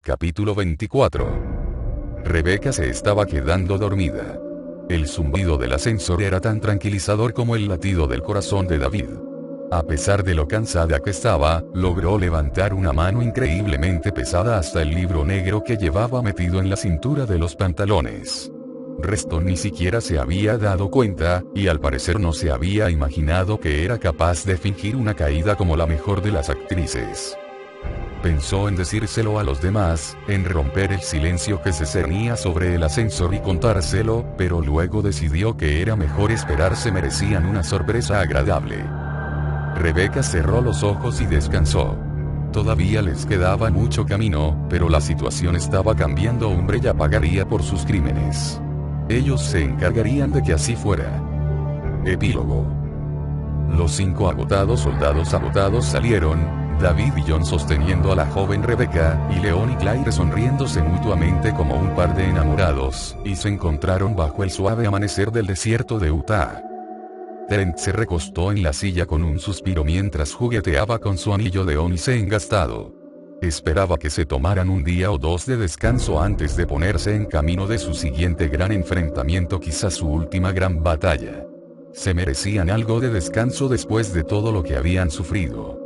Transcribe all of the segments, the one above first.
Capítulo 24. Rebeca se estaba quedando dormida. El zumbido del ascensor era tan tranquilizador como el latido del corazón de David. A pesar de lo cansada que estaba, logró levantar una mano increíblemente pesada hasta el libro negro que llevaba metido en la cintura de los pantalones. Reston ni siquiera se había dado cuenta, y al parecer no se había imaginado que era capaz de fingir una caída como la mejor de las actrices. Pensó en decírselo a los demás, en romper el silencio que se cernía sobre el ascensor y contárselo, pero luego decidió que era mejor esperar, se merecían una sorpresa agradable. Rebeca cerró los ojos y descansó. Todavía les quedaba mucho camino, pero la situación estaba cambiando. Umbrella pagaría por sus crímenes. Ellos se encargarían de que así fuera. Epílogo. Los 5 agotados soldados agotados salieron, David y John sosteniendo a la joven Rebeca, y Leon y Claire sonriéndose mutuamente como un par de enamorados, y se encontraron bajo el suave amanecer del desierto de Utah. Trent se recostó en la silla con un suspiro mientras jugueteaba con su anillo de ónice engastado. Esperaba que se tomaran un día o dos de descanso antes de ponerse en camino de su siguiente gran enfrentamiento, quizás su última gran batalla. Se merecían algo de descanso después de todo lo que habían sufrido.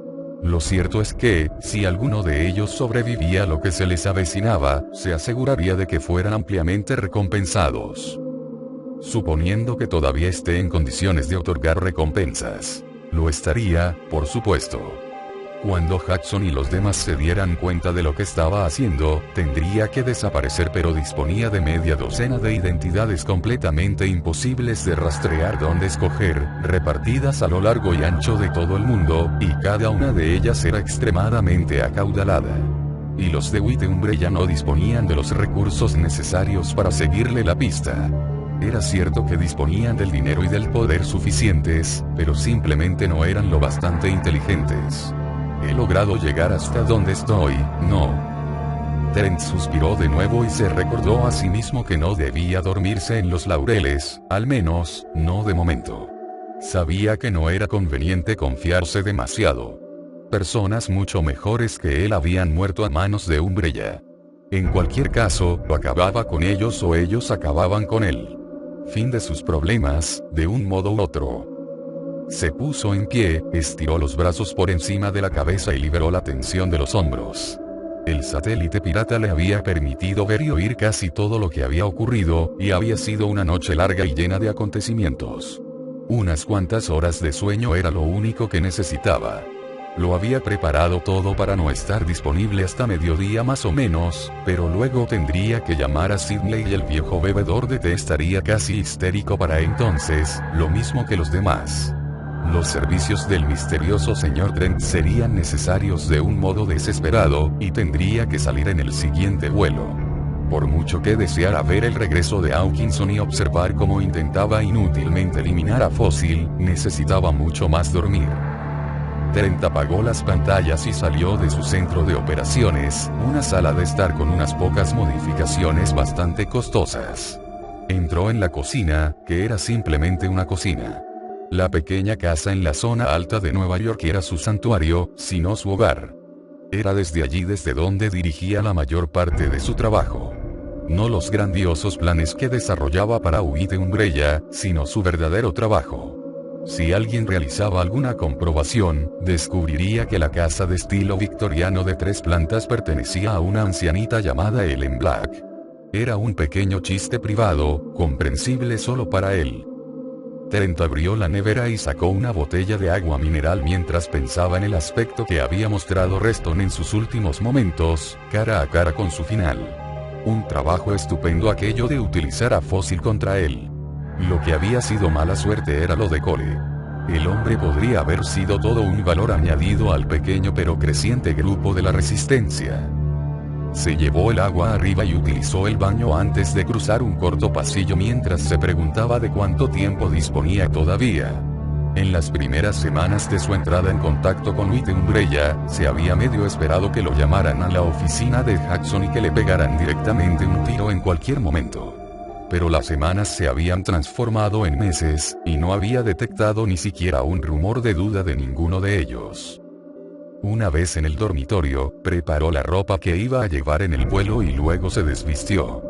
Lo cierto es que, si alguno de ellos sobrevivía a lo que se les avecinaba, se aseguraría de que fueran ampliamente recompensados. Suponiendo que todavía esté en condiciones de otorgar recompensas. Lo estaría, por supuesto. Cuando Jackson y los demás se dieran cuenta de lo que estaba haciendo, tendría que desaparecer, pero disponía de media docena de identidades completamente imposibles de rastrear dónde escoger, repartidas a lo largo y ancho de todo el mundo, y cada una de ellas era extremadamente acaudalada. Y los de White Umbrella no disponían de los recursos necesarios para seguirle la pista. Era cierto que disponían del dinero y del poder suficientes, pero simplemente no eran lo bastante inteligentes. He logrado llegar hasta donde estoy, ¿no? Trent suspiró de nuevo y se recordó a sí mismo que no debía dormirse en los laureles, al menos, no de momento. Sabía que no era conveniente confiarse demasiado. Personas mucho mejores que él habían muerto a manos de Umbrella. En cualquier caso, o acababa con ellos o ellos acababan con él. Fin de sus problemas, de un modo u otro. Se puso en pie, estiró los brazos por encima de la cabeza y liberó la tensión de los hombros. El satélite pirata le había permitido ver y oír casi todo lo que había ocurrido, y había sido una noche larga y llena de acontecimientos. Unas cuantas horas de sueño era lo único que necesitaba. Lo había preparado todo para no estar disponible hasta mediodía más o menos, pero luego tendría que llamar a Sidney y el viejo bebedor de té estaría casi histérico para entonces, lo mismo que los demás. Los servicios del misterioso señor Trent serían necesarios de un modo desesperado, y tendría que salir en el siguiente vuelo. Por mucho que deseara ver el regreso de Hawkinson y observar cómo intentaba inútilmente eliminar a Fósil, necesitaba mucho más dormir. Trent apagó las pantallas y salió de su centro de operaciones, una sala de estar con unas pocas modificaciones bastante costosas. Entró en la cocina, que era simplemente una cocina. La pequeña casa en la zona alta de Nueva York era su santuario, si no su hogar. Era desde allí desde donde dirigía la mayor parte de su trabajo. No los grandiosos planes que desarrollaba para White Umbrella, sino su verdadero trabajo. Si alguien realizaba alguna comprobación, descubriría que la casa de estilo victoriano de 3 plantas pertenecía a una ancianita llamada Ellen Black. Era un pequeño chiste privado, comprensible solo para él. Trent abrió la nevera y sacó una botella de agua mineral mientras pensaba en el aspecto que había mostrado Reston en sus últimos momentos, cara a cara con su final. Un trabajo estupendo aquello de utilizar a Fósil contra él. Lo que había sido mala suerte era lo de Cole. El hombre podría haber sido todo un valor añadido al pequeño pero creciente grupo de la resistencia. Se llevó el agua arriba y utilizó el baño antes de cruzar un corto pasillo mientras se preguntaba de cuánto tiempo disponía todavía. En las primeras semanas de su entrada en contacto con White Umbrella, se había medio esperado que lo llamaran a la oficina de Jackson y que le pegaran directamente un tiro en cualquier momento. Pero las semanas se habían transformado en meses, y no había detectado ni siquiera un rumor de duda de ninguno de ellos. Una vez en el dormitorio, preparó la ropa que iba a llevar en el vuelo y luego se desvistió.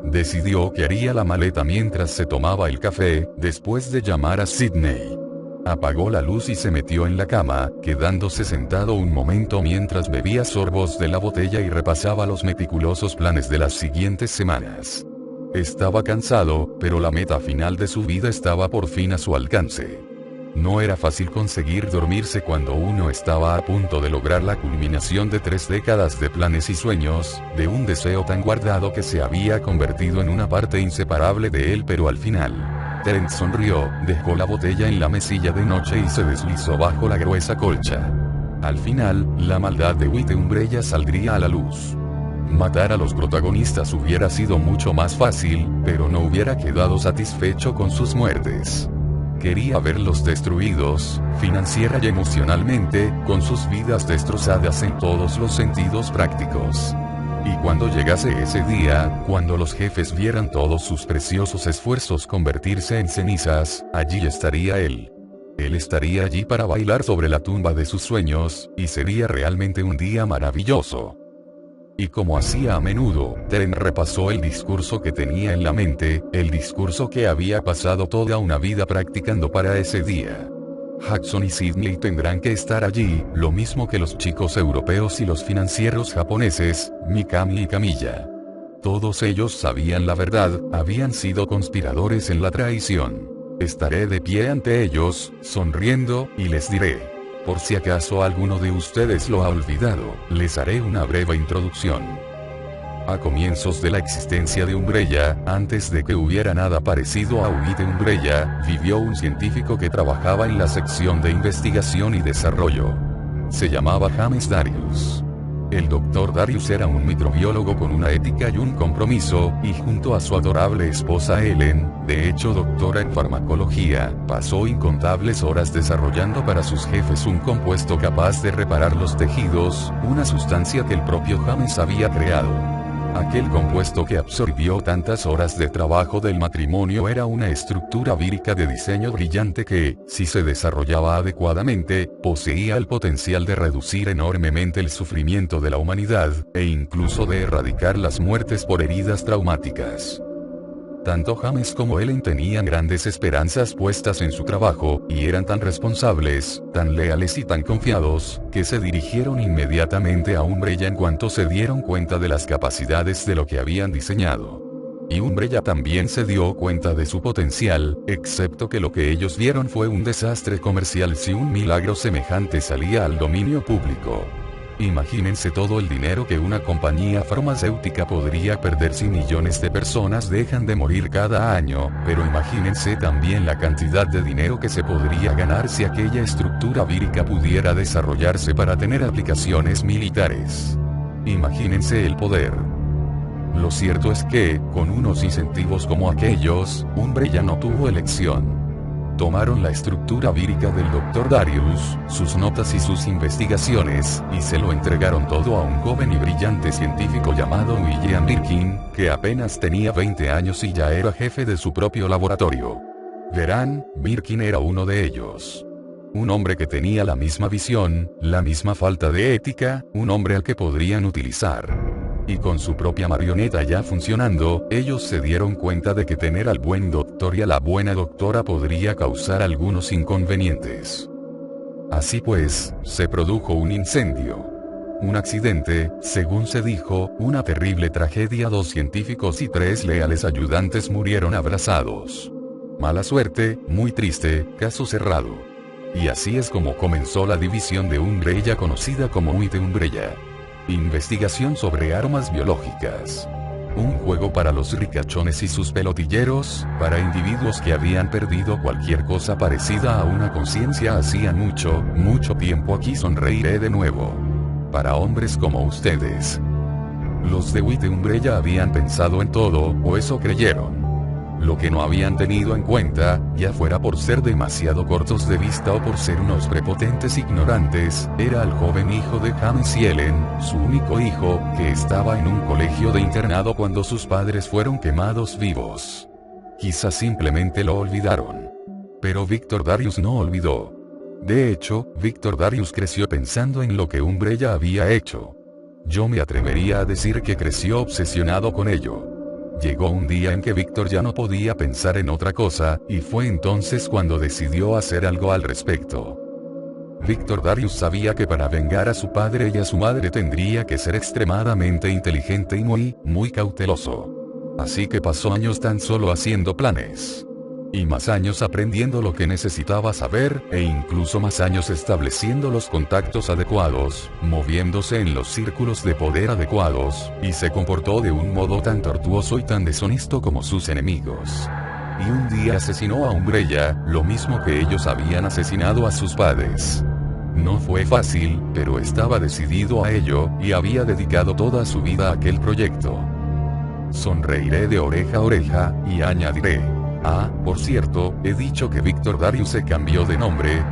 Decidió que haría la maleta mientras se tomaba el café, después de llamar a Sydney. Apagó la luz y se metió en la cama, quedándose sentado un momento mientras bebía sorbos de la botella y repasaba los meticulosos planes de las siguientes semanas. Estaba cansado, pero la meta final de su vida estaba por fin a su alcance. No era fácil conseguir dormirse cuando uno estaba a punto de lograr la culminación de 3 décadas de planes y sueños, de un deseo tan guardado que se había convertido en una parte inseparable de él, pero al final, Terence sonrió, dejó la botella en la mesilla de noche y se deslizó bajo la gruesa colcha. Al final, la maldad de White Umbrella saldría a la luz. Matar a los protagonistas hubiera sido mucho más fácil, pero no hubiera quedado satisfecho con sus muertes. Quería verlos destruidos, financiera y emocionalmente, con sus vidas destrozadas en todos los sentidos prácticos. Y cuando llegase ese día, cuando los jefes vieran todos sus preciosos esfuerzos convertirse en cenizas, allí estaría él. Él estaría allí para bailar sobre la tumba de sus sueños, y sería realmente un día maravilloso. Y como hacía a menudo, Terence repasó el discurso que tenía en la mente, el discurso que había pasado toda una vida practicando para ese día. Jackson y Sydney tendrán que estar allí, lo mismo que los chicos europeos y los financieros japoneses, Mikami y Camilla. Todos ellos sabían la verdad, habían sido conspiradores en la traición. Estaré de pie ante ellos, sonriendo, y les diré. Por si acaso alguno de ustedes lo ha olvidado, les haré una breve introducción. A comienzos de la existencia de Umbrella, antes de que hubiera nada parecido a White Umbrella, vivió un científico que trabajaba en la sección de investigación y desarrollo. Se llamaba James Darius. El Dr. Darius era un microbiólogo con una ética y un compromiso, y junto a su adorable esposa Ellen, de hecho doctora en farmacología, pasó incontables horas desarrollando para sus jefes un compuesto capaz de reparar los tejidos, una sustancia que el propio James había creado. Aquel compuesto que absorbió tantas horas de trabajo del matrimonio era una estructura vírica de diseño brillante que, si se desarrollaba adecuadamente, poseía el potencial de reducir enormemente el sufrimiento de la humanidad, e incluso de erradicar las muertes por heridas traumáticas. Tanto James como Ellen tenían grandes esperanzas puestas en su trabajo, y eran tan responsables, tan leales y tan confiados, que se dirigieron inmediatamente a Umbrella en cuanto se dieron cuenta de las capacidades de lo que habían diseñado. Y Umbrella también se dio cuenta de su potencial, excepto que lo que ellos vieron fue un desastre comercial si un milagro semejante salía al dominio público. Imagínense todo el dinero que una compañía farmacéutica podría perder si millones de personas dejan de morir cada año, pero imagínense también la cantidad de dinero que se podría ganar si aquella estructura vírica pudiera desarrollarse para tener aplicaciones militares. Imagínense el poder. Lo cierto es que, con unos incentivos como aquellos, Umbrella no tuvo elección. Tomaron la estructura vírica del Dr. Darius, sus notas y sus investigaciones, y se lo entregaron todo a un joven y brillante científico llamado William Birkin, que apenas tenía 20 años y ya era jefe de su propio laboratorio. Verán, Birkin era uno de ellos. Un hombre que tenía la misma visión, la misma falta de ética, un hombre al que podrían utilizar. Y con su propia marioneta ya funcionando, ellos se dieron cuenta de que tener al buen doctor y a la buena doctora podría causar algunos inconvenientes. Así pues, se produjo un incendio. Un accidente, según se dijo, una terrible tragedia. 2 científicos y 3 leales ayudantes murieron abrazados. Mala suerte, muy triste, caso cerrado. Y así es como comenzó la división de Umbrella conocida como White Umbrella. Investigación sobre armas biológicas. Un juego para los ricachones y sus pelotilleros, para individuos que habían perdido cualquier cosa parecida a una conciencia hacía mucho, mucho tiempo. Aquí sonreiré de nuevo. Para hombres como ustedes. Los de White Umbrella habían pensado en todo, o eso creyeron. Lo que no habían tenido en cuenta, ya fuera por ser demasiado cortos de vista o por ser unos prepotentes ignorantes, era el joven hijo de James y Ellen, su único hijo, que estaba en un colegio de internado cuando sus padres fueron quemados vivos. Quizás simplemente lo olvidaron. Pero Victor Darius no olvidó. De hecho, Víctor Darius creció pensando en lo que Umbrella había hecho. Yo me atrevería a decir que creció obsesionado con ello. Llegó un día en que Víctor ya no podía pensar en otra cosa, y fue entonces cuando decidió hacer algo al respecto. Víctor Darius sabía que para vengar a su padre y a su madre tendría que ser extremadamente inteligente y muy cauteloso. Así que pasó años tan solo haciendo planes. Y más años aprendiendo lo que necesitaba saber, e incluso más años estableciendo los contactos adecuados, moviéndose en los círculos de poder adecuados, y se comportó de un modo tan tortuoso y tan deshonesto como sus enemigos. Y un día asesinó a Umbrella, lo mismo que ellos habían asesinado a sus padres. No fue fácil, pero estaba decidido a ello, y había dedicado toda su vida a aquel proyecto. Sonreiré de oreja a oreja, y añadiré: ah, por cierto, he dicho que Víctor Darius se cambió de nombre.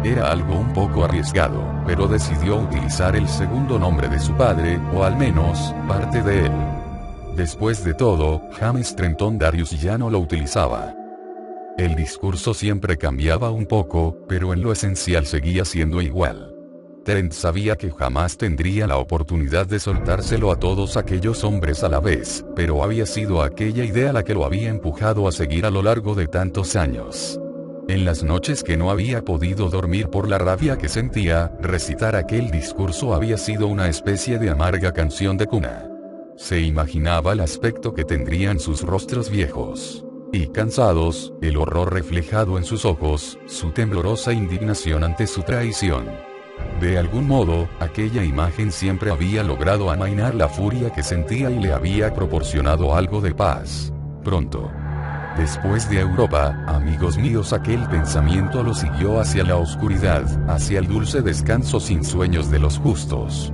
Era algo un poco arriesgado, pero decidió utilizar el segundo nombre de su padre, o al menos, parte de él. Después de todo, James Trenton Darius ya no lo utilizaba. El discurso siempre cambiaba un poco, pero en lo esencial seguía siendo igual. Trent sabía que jamás tendría la oportunidad de soltárselo a todos aquellos hombres a la vez, pero había sido aquella idea la que lo había empujado a seguir a lo largo de tantos años. En las noches que no había podido dormir por la rabia que sentía, recitar aquel discurso había sido una especie de amarga canción de cuna. Se imaginaba el aspecto que tendrían sus rostros viejos y cansados, el horror reflejado en sus ojos, su temblorosa indignación ante su traición. De algún modo, aquella imagen siempre había logrado amainar la furia que sentía y le había proporcionado algo de paz. Pronto. Después de Europa, amigos míos, aquel pensamiento lo siguió hacia la oscuridad, hacia el dulce descanso sin sueños de los justos.